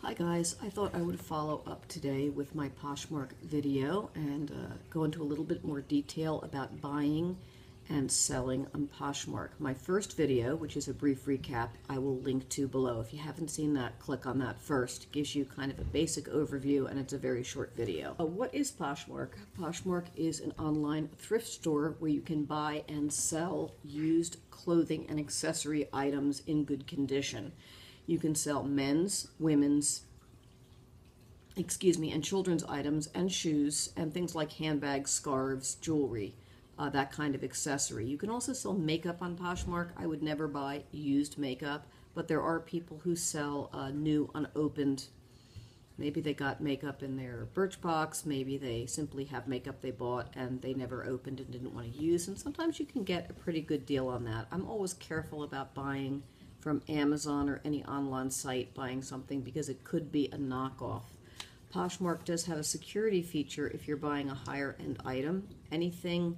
Hi guys, I thought I would follow up today with my Poshmark video and go into a little bit more detail about buying and selling on Poshmark. My first video, which is a brief recap, I will link to below. If you haven't seen that, click on that first. It gives you kind of a basic overview and it's a very short video. What is Poshmark? Poshmark is an online thrift store where you can buy and sell used clothing and accessory items in good condition. You can sell men's, women's, and children's items and shoes and things like handbags, scarves, jewelry, that kind of accessory. You can also sell makeup on Poshmark. I would never buy used makeup, but there are people who sell new, unopened. Maybe they got makeup in their Birchbox. Maybe they simply have makeup they bought and they never opened and didn't want to use. And sometimes you can get a pretty good deal on that. I'm always careful about buying from Amazon or any online site, buying something because it could be a knockoff. Poshmark does have a security feature if you're buying a higher end item, anything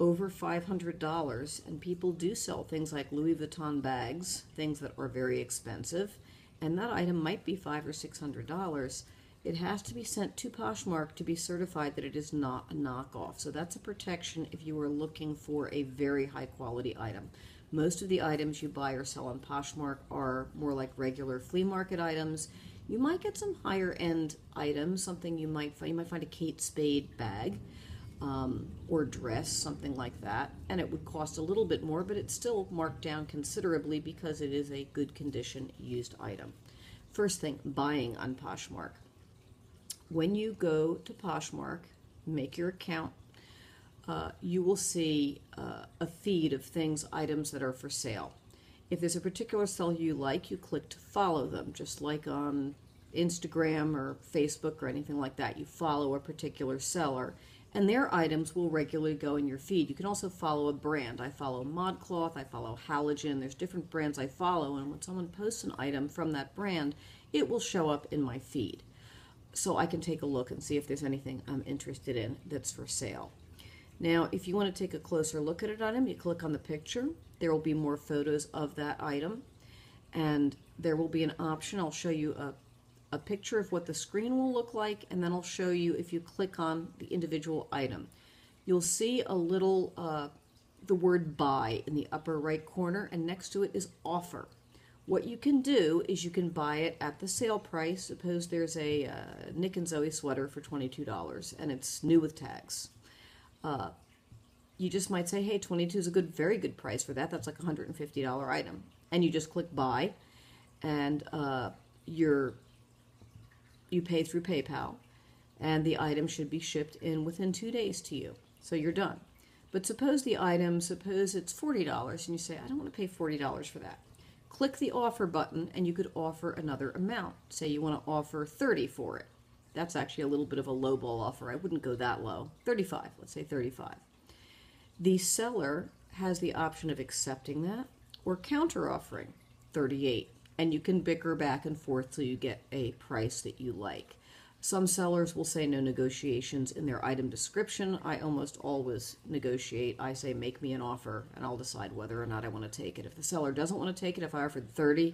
over $500, and people do sell things like Louis Vuitton bags, things that are very expensive, and that item might be $500 or $600. It has to be sent to Poshmark to be certified that it is not a knockoff. So that's a protection if you are looking for a very high quality item. Most of the items you buy or sell on Poshmark are more like regular flea market items. You might get some higher end items, something you might find a Kate Spade bag or dress, something like that, and it would cost a little bit more, but it's still marked down considerably because it is a good condition used item. First thing, buying on Poshmark. When you go to Poshmark, make your account, you will see a feed of items that are for sale. If there's a particular seller you like, you click to follow them, just like on Instagram or Facebook or anything like that. You follow a particular seller, and their items will regularly go in your feed. You can also follow a brand. I follow ModCloth, I follow Halogen. There's different brands I follow, and when someone posts an item from that brand, it will show up in my feed. So I can take a look and see if there's anything I'm interested in that's for sale. Now, if you want to take a closer look at an item, you click on the picture. There will be more photos of that item, and there will be an option. I'll show you a picture of what the screen will look like, and then I'll show you if you click on the individual item. You'll see a little, the word buy in the upper right corner, and next to it is offer. What you can do is you can buy it at the sale price. Suppose there's a Nick and Zoe sweater for $22, and it's new with tags. You just might say, hey, 22 is a very good price for that. That's like a $150 item. And you just click buy, and you pay through PayPal, and the item should be shipped in within 2 days to you. So you're done. But suppose it's $40, and you say, I don't want to pay $40 for that. Click the offer button, and you could offer another amount. Say you want to offer $30 for it. That's actually a little bit of a lowball offer. I wouldn't go that low. $35, let's say $35. The seller has the option of accepting that or counter offering $38, and you can bicker back and forth till you get a price that you like. Some sellers will say no negotiations in their item description. I almost always negotiate. I say make me an offer, and I'll decide whether or not I want to take it. If the seller doesn't want to take it, if I offered $30,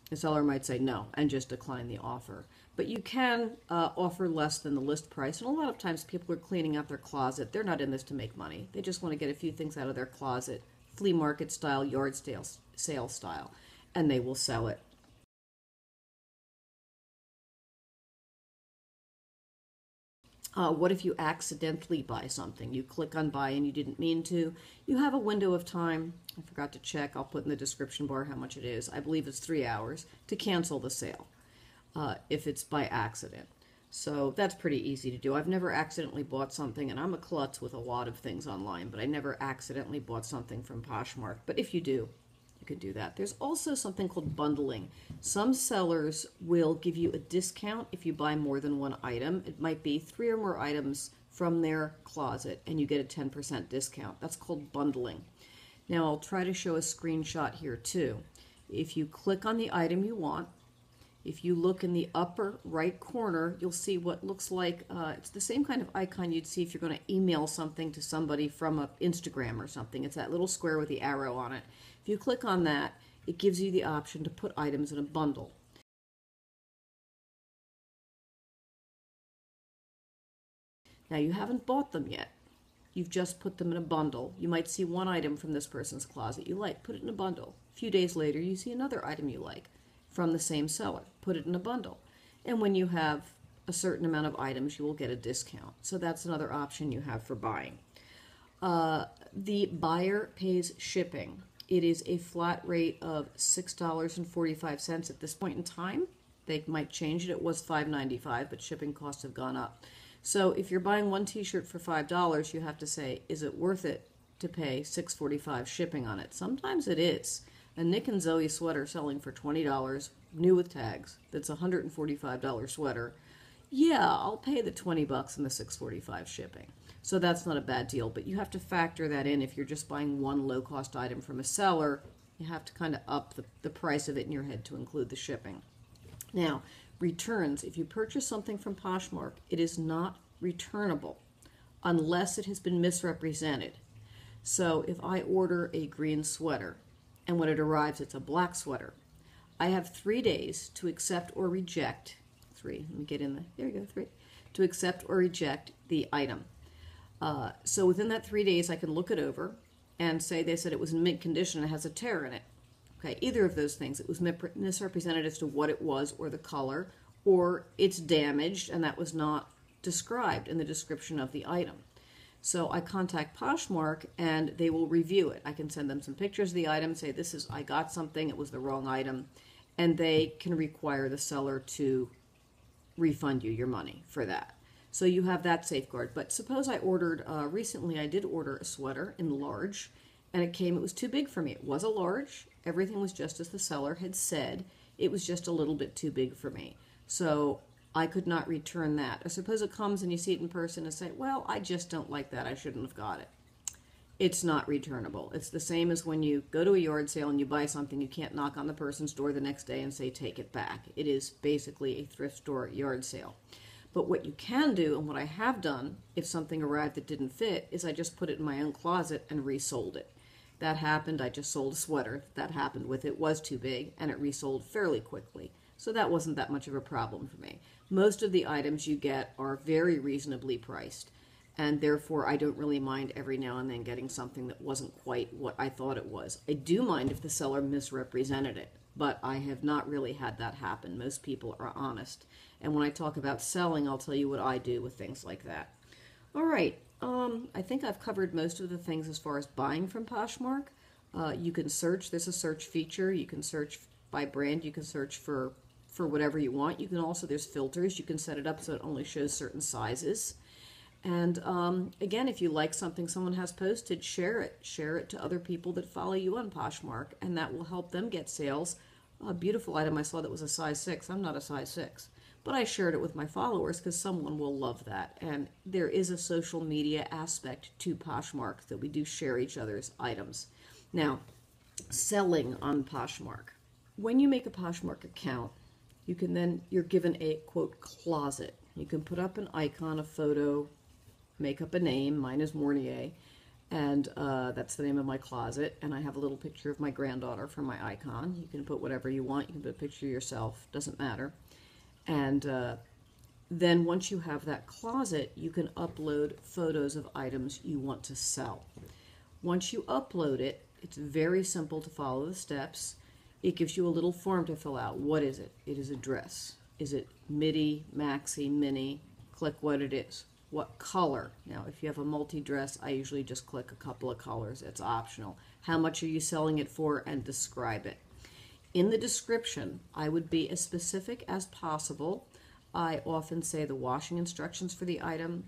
the seller might say no and just decline the offer. But you can offer less than the list price, and a lot of times people are cleaning out their closet. They're not in this to make money. They just want to get a few things out of their closet, flea market style, yard sale style, and they will sell it. What if you accidentally buy something? You click on buy and you didn't mean to. You have a window of time. I forgot to check. I'll put in the description bar how much it is. I believe it's 3 hours to cancel the sale if it's by accident. So that's pretty easy to do. I've never accidentally bought something, and I'm a klutz with a lot of things online, but I never accidentally bought something from Poshmark. But if you do, you can do that. There's also something called bundling. Some sellers will give you a discount if you buy more than one item. It might be 3 or more items from their closet, and you get a 10% discount. That's called bundling. Now, I'll try to show a screenshot here too. If you click on the item you want, if you look in the upper right corner, you'll see what looks like, it's the same kind of icon you'd see if you're going to email something to somebody from Instagram or something. It's that little square with the arrow on it. If you click on that, it gives you the option to put items in a bundle. Now, you haven't bought them yet. You've just put them in a bundle. You might see one item from this person's closet you like, put it in a bundle. A few days later, you see another item you like from the same seller, put it in a bundle. And when you have a certain amount of items, you will get a discount. So that's another option you have for buying. The buyer pays shipping. It is a flat rate of $6.45 at this point in time. They might change it. It was $5.95, but shipping costs have gone up. So if you're buying one t-shirt for $5, you have to say, is it worth it to pay $6.45 shipping on it? Sometimes it is. A Nick and Zoe sweater selling for $20, new with tags, that's a $145 sweater. Yeah, I'll pay the 20 bucks and the $6.45 shipping. So that's not a bad deal, but you have to factor that in. If you're just buying one low-cost item from a seller, you have to kind of up the price of it in your head to include the shipping. Now, returns. If you purchase something from Poshmark, it is not returnable unless it has been misrepresented. So if I order a green sweater and when it arrives it's a black sweater, I have 3 days to accept or reject. Let me get in there you go, 3. To accept or reject the item. So within that 3 days I can look it over and say they said it was in mint condition and it has a tear in it. Okay, either of those things. It was misrepresented as to what it was or the color, or it's damaged and that was not described in the description of the item. So I contact Poshmark and they will review it. I can send them some pictures of the item, say I got something, it was the wrong item, and they can require the seller to refund you your money for that. So you have that safeguard. But suppose I ordered, recently I did order a sweater in large, and it was too big for me. It was a large. Everything was just as the seller had said. It was just a little bit too big for me. So I could not return that. Or suppose it comes and you see it in person and say, well, I just don't like that. I shouldn't have got it. It's not returnable. It's the same as when you go to a yard sale and you buy something, you can't knock on the person's door the next day and say, take it back. It is basically a thrift store yard sale. But what you can do, and what I have done, if something arrived that didn't fit, is I just put it in my own closet and resold it. That happened. I just sold a sweater that happened with it was too big, and it resold fairly quickly. So that wasn't that much of a problem for me. Most of the items you get are very reasonably priced, and therefore I don't really mind every now and then getting something that wasn't quite what I thought it was. I do mind if the seller misrepresented it, but I have not really had that happen. Most people are honest. And when I talk about selling, I'll tell you what I do with things like that. All right. I think I've covered most of the things as far as buying from Poshmark. You can search. There's a search feature. You can search by brand. You can search for whatever you want. You can also, there's filters. You can set it up so it only shows certain sizes. And again, if you like something someone has posted, share it. Share it to other people that follow you on Poshmark, and that will help them get sales. A beautiful item I saw that was a size 6. I'm not a size 6. But I shared it with my followers because someone will love that. And there is a social media aspect to Poshmark that we do share each other's items. Now, selling on Poshmark. When you make a Poshmark account, you're given a, quote, closet. You can put up an icon, a photo, make up a name. Mine is Mornier. And that's the name of my closet. And I have a little picture of my granddaughter for my icon. You can put whatever you want. You can put a picture of yourself. Doesn't matter. And then once you have that closet, you can upload photos of items you want to sell. Once you upload it, it's very simple to follow the steps. It gives you a little form to fill out. What is it? It is a dress. Is it midi, maxi, mini? Click what it is. What color? Now, if you have a multi-dress, I usually just click a couple of colors. It's optional. How much are you selling it for? And describe it. In the description, I would be as specific as possible. I often say the washing instructions for the item.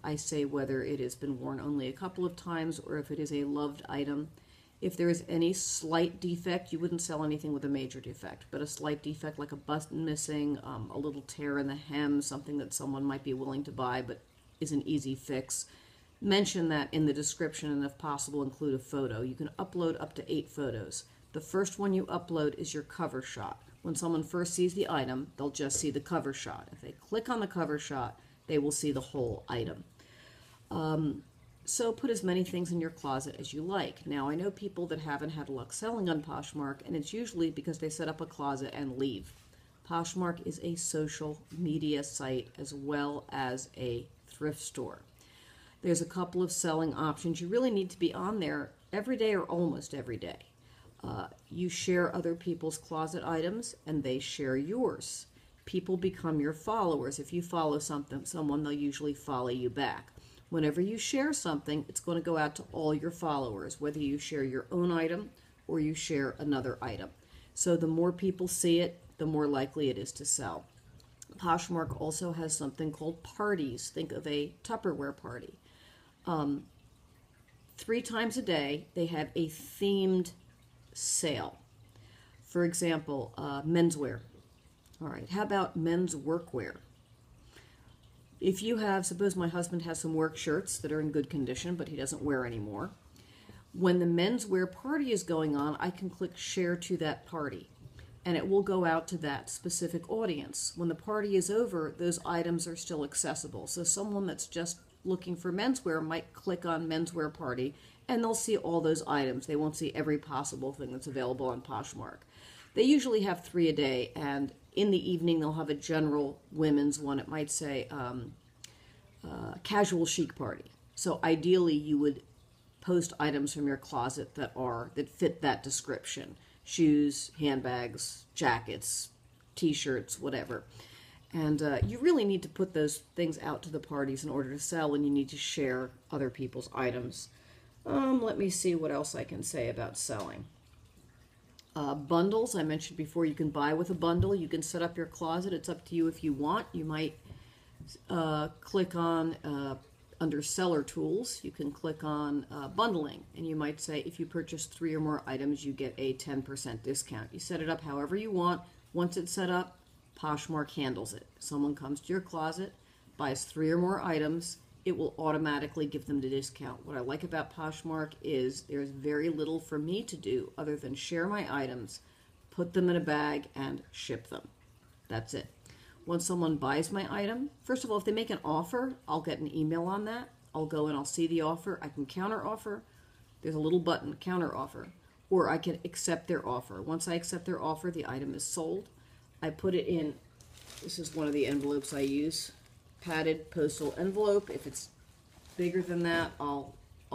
I say whether it has been worn only a couple of times or if it is a loved item. If there is any slight defect, you wouldn't sell anything with a major defect, but a slight defect like a button missing, a little tear in the hem, something that someone might be willing to buy but is an easy fix. Mention that in the description and if possible include a photo. You can upload up to 8 photos. The first one you upload is your cover shot. When someone first sees the item, they'll just see the cover shot. If they click on the cover shot, they will see the whole item. So put as many things in your closet as you like. Now, I know people that haven't had luck selling on Poshmark, and it's usually because they set up a closet and leave. Poshmark is a social media site as well as a thrift store. There's a couple of selling options. You really need to be on there every day or almost every day. You share other people's closet items and they share yours. People become your followers. If you follow someone, they'll usually follow you back. Whenever you share something, it's going to go out to all your followers, whether you share your own item or you share another item. So the more people see it, the more likely it is to sell. Poshmark also has something called parties. Think of a Tupperware party. 3 times a day, they have a themed sale. For example, menswear. All right, how about men's workwear? If you have, suppose my husband has some work shirts that are in good condition, but he doesn't wear anymore. When the menswear party is going on, I can click share to that party, and it will go out to that specific audience. When the party is over, those items are still accessible. So someone that's just looking for menswear might click on menswear party, and they'll see all those items. They won't see every possible thing that's available on Poshmark. They usually have 3 a day, and in the evening they'll have a general women's one. It might say casual chic party. So ideally you would post items from your closet that fit that description. Shoes, handbags, jackets, t-shirts, whatever. And you really need to put those things out to the parties in order to sell, and you need to share other people's items. Let me see what else I can say about selling. Bundles, I mentioned before, you can buy with a bundle. You can set up your closet. It's up to you if you want. You might click on, under seller tools, you can click on bundling, and you might say if you purchase 3 or more items, you get a 10% discount. You set it up however you want. Once it's set up, Poshmark handles it. Someone comes to your closet, buys 3 or more items, it will automatically give them the discount. What I like about Poshmark is there's very little for me to do other than share my items, put them in a bag, and ship them. That's it. Once someone buys my item, first of all, if they make an offer, I'll get an email on that. I'll go and I'll see the offer. I can counter offer. There's a little button, counter offer. Or I can accept their offer. Once I accept their offer, the item is sold. I put it in, this is one of the envelopes I use, padded postal envelope. If it's bigger than that, I'll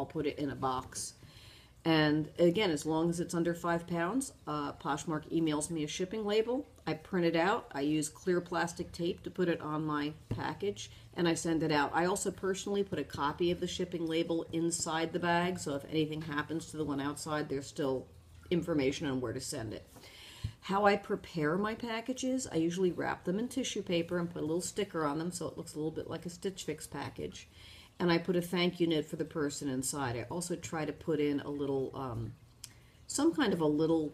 put it in a box. And again, as long as it's under 5 pounds, Poshmark emails me a shipping label. I print it out. I use clear plastic tape to put it on my package, and I send it out. I also personally put a copy of the shipping label inside the bag, so if anything happens to the one outside, there's still information on where to send it. How I prepare my packages, I usually wrap them in tissue paper and put a little sticker on them so it looks a little bit like a Stitch Fix package. And I put a thank you note for the person inside. I also try to put in a little, some kind of a little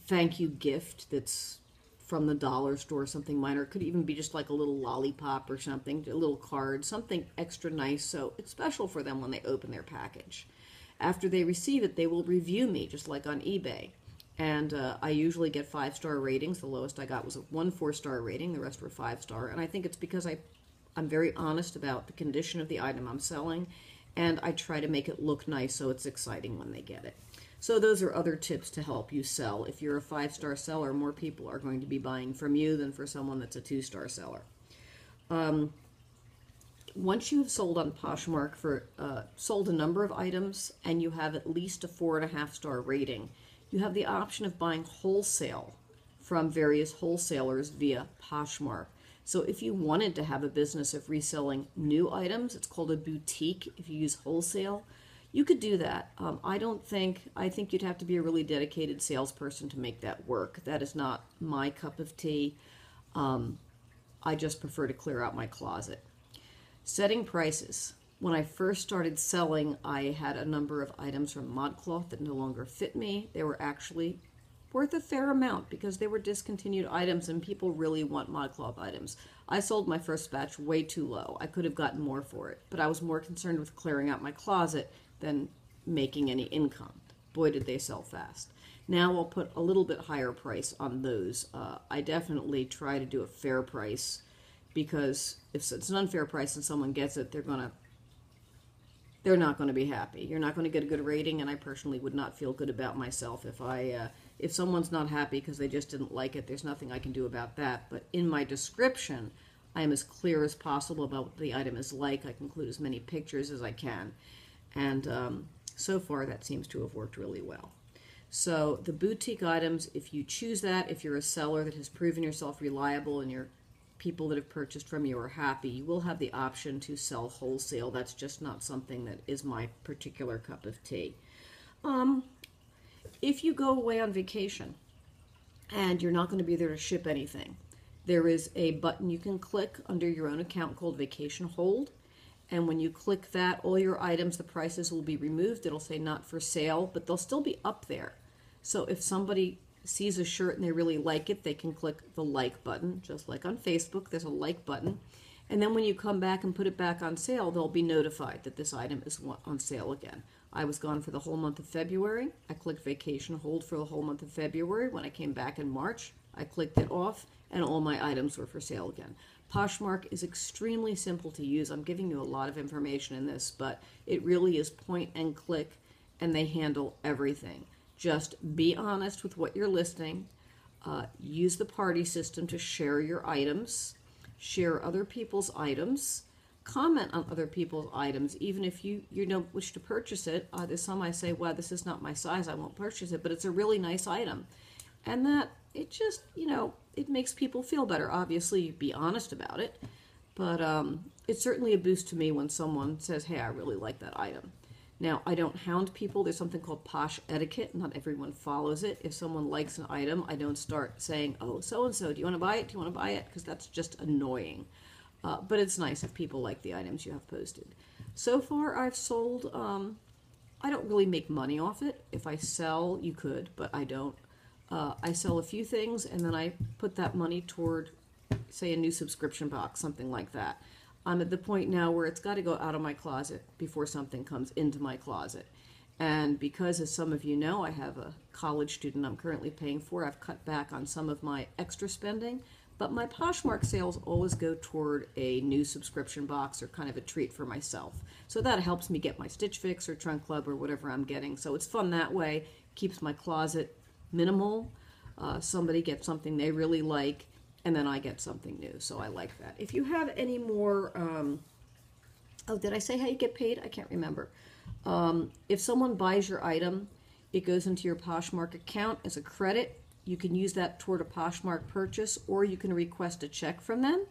thank you gift that's from the dollar store, something minor. It could even be just like a little lollipop or something, a little card, something extra nice so it's special for them when they open their package. After they receive it, they will review me, just like on eBay. And I usually get 5-star ratings. The lowest I got was a 1 4-star rating. The rest were 5-star. And I think it's because I'm very honest about the condition of the item I'm selling, and I try to make it look nice so it's exciting when they get it. So those are other tips to help you sell. If you're a 5-star seller, more people are going to be buying from you than for someone that's a 2-star seller. Once you have sold on Poshmark sold a number of items and you have at least a 4.5-star rating, you have the option of buying wholesale from various wholesalers via Poshmark. So if you wanted to have a business of reselling new items, it's called a boutique if you use wholesale, you could do that. I think you'd have to be a really dedicated salesperson to make that work. That is not my cup of tea. I just prefer to clear out my closet. Setting prices. When I first started selling, I had a number of items from ModCloth that no longer fit me. They were actually worth a fair amount because they were discontinued items and people really want ModCloth items. I sold my first batch way too low. I could have gotten more for it, but I was more concerned with clearing out my closet than making any income. Boy, did they sell fast. Now I'll put a little bit higher price on those. I definitely try to do a fair price because if it's an unfair price and someone gets it, they're not going to be happy. You're not going to get a good rating, and I personally would not feel good about myself if someone's not happy because they just didn't like it. There's nothing I can do about that. But in my description, I am as clear as possible about what the item is like. I can include as many pictures as I can. And so far, that seems to have worked really well. So the boutique items, if you choose that, if you're a seller that has proven yourself reliable and your people that have purchased from you are happy, you will have the option to sell wholesale. That's just not something that is my particular cup of tea. If you go away on vacation and you're not going to be there to ship anything, there is a button you can click under your own account called Vacation Hold. And when you click that, all your items, the prices will be removed. It'll say not for sale, but they'll still be up there. So if somebody sees a shirt and they really like it, they can click the like button, just like on Facebook, there's a like button. And then when you come back and put it back on sale, they'll be notified that this item is on sale again. I was gone for the whole month of February. I clicked Vacation Hold for the whole month of February. When I came back in March, I clicked it off, and all my items were for sale again. Poshmark is extremely simple to use. I'm giving you a lot of information in this, but it really is point and click, and they handle everything. Just be honest with what you're listing. Use the party system to share your items. Share other people's items. Comment on other people's items, even if you don't wish to purchase it. There's some I say, well, this is not my size, I won't purchase it, but it's a really nice item. And that, it just, it makes people feel better. Obviously, be honest about it, but it's certainly a boost to me when someone says, hey, I really like that item. Now, I don't hound people. There's something called Posh etiquette. Not everyone follows it. If someone likes an item, I don't start saying, oh, so-and-so, do you want to buy it? Do you want to buy it? Because that's just annoying. But it's nice if people like the items you have posted. So far, I've sold, I don't really make money off it. If I sell, you could, but I don't. I sell a few things, and then I put that money toward, say, a new subscription box, something like that. I'm at the point now where it's got to go out of my closet before something comes into my closet. And because, as some of you know, I have a college student I'm currently paying for, I've cut back on some of my extra spending. But my Poshmark sales always go toward a new subscription box or kind of a treat for myself. So that helps me get my Stitch Fix or Trunk Club or whatever I'm getting. So it's fun that way, keeps my closet minimal. Somebody gets something they really like, and then I get something new. So I like that. If you have any more, oh, did I say how you get paid? I can't remember. If someone buys your item, it goes into your Poshmark account as a credit. You can use that toward a Poshmark purchase, or you can request a check from them,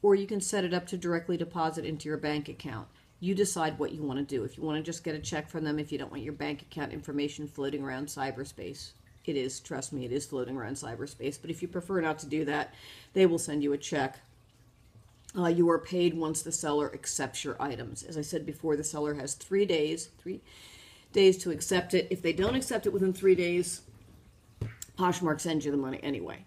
or you can set it up to directly deposit into your bank account. You decide what you want to do. If you want to just get a check from them, if you don't want your bank account information floating around cyberspace. It is, trust me, it is floating around cyberspace. But if you prefer not to do that, they will send you a check. You are paid once the seller accepts your items. As I said before, the seller has 3 days to accept it. If they don't accept it within 3 days, Poshmark sends you the money anyway.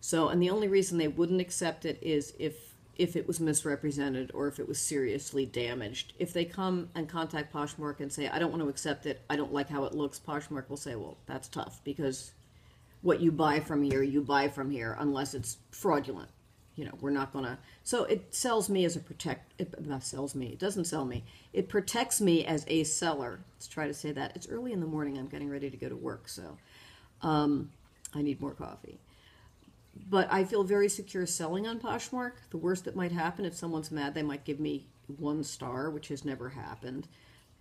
So, and the only reason they wouldn't accept it is if it was misrepresented or if it was seriously damaged. If they come and contact Poshmark and say, I don't want to accept it, I don't like how it looks, Poshmark will say, well, that's tough, because what you buy from here, you buy from here, unless it's fraudulent. We're not going to. So it sells me as a it doesn't sell me. It protects me as a seller. Let's try to say that. It's early in the morning. I'm getting ready to go to work, so I need more coffee. But I feel very secure selling on Poshmark. The worst that might happen, if someone's mad, they might give me 1 star, which has never happened.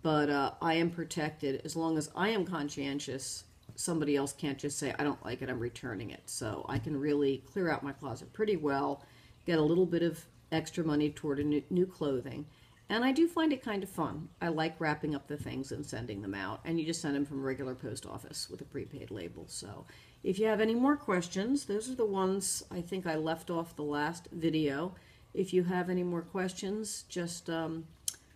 But I am protected. As long as I am conscientious, somebody else can't just say, I don't like it, I'm returning it. So I can really clear out my closet pretty well, get a little bit of extra money toward a new clothing. And I do find it kind of fun. I like wrapping up the things and sending them out. And you just send them from a regular post office with a prepaid label. So if you have any more questions, those are the ones I think I left off the last video. If you have any more questions, just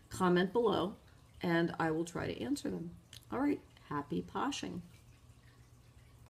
comment below and I will try to answer them. All right, happy poshing.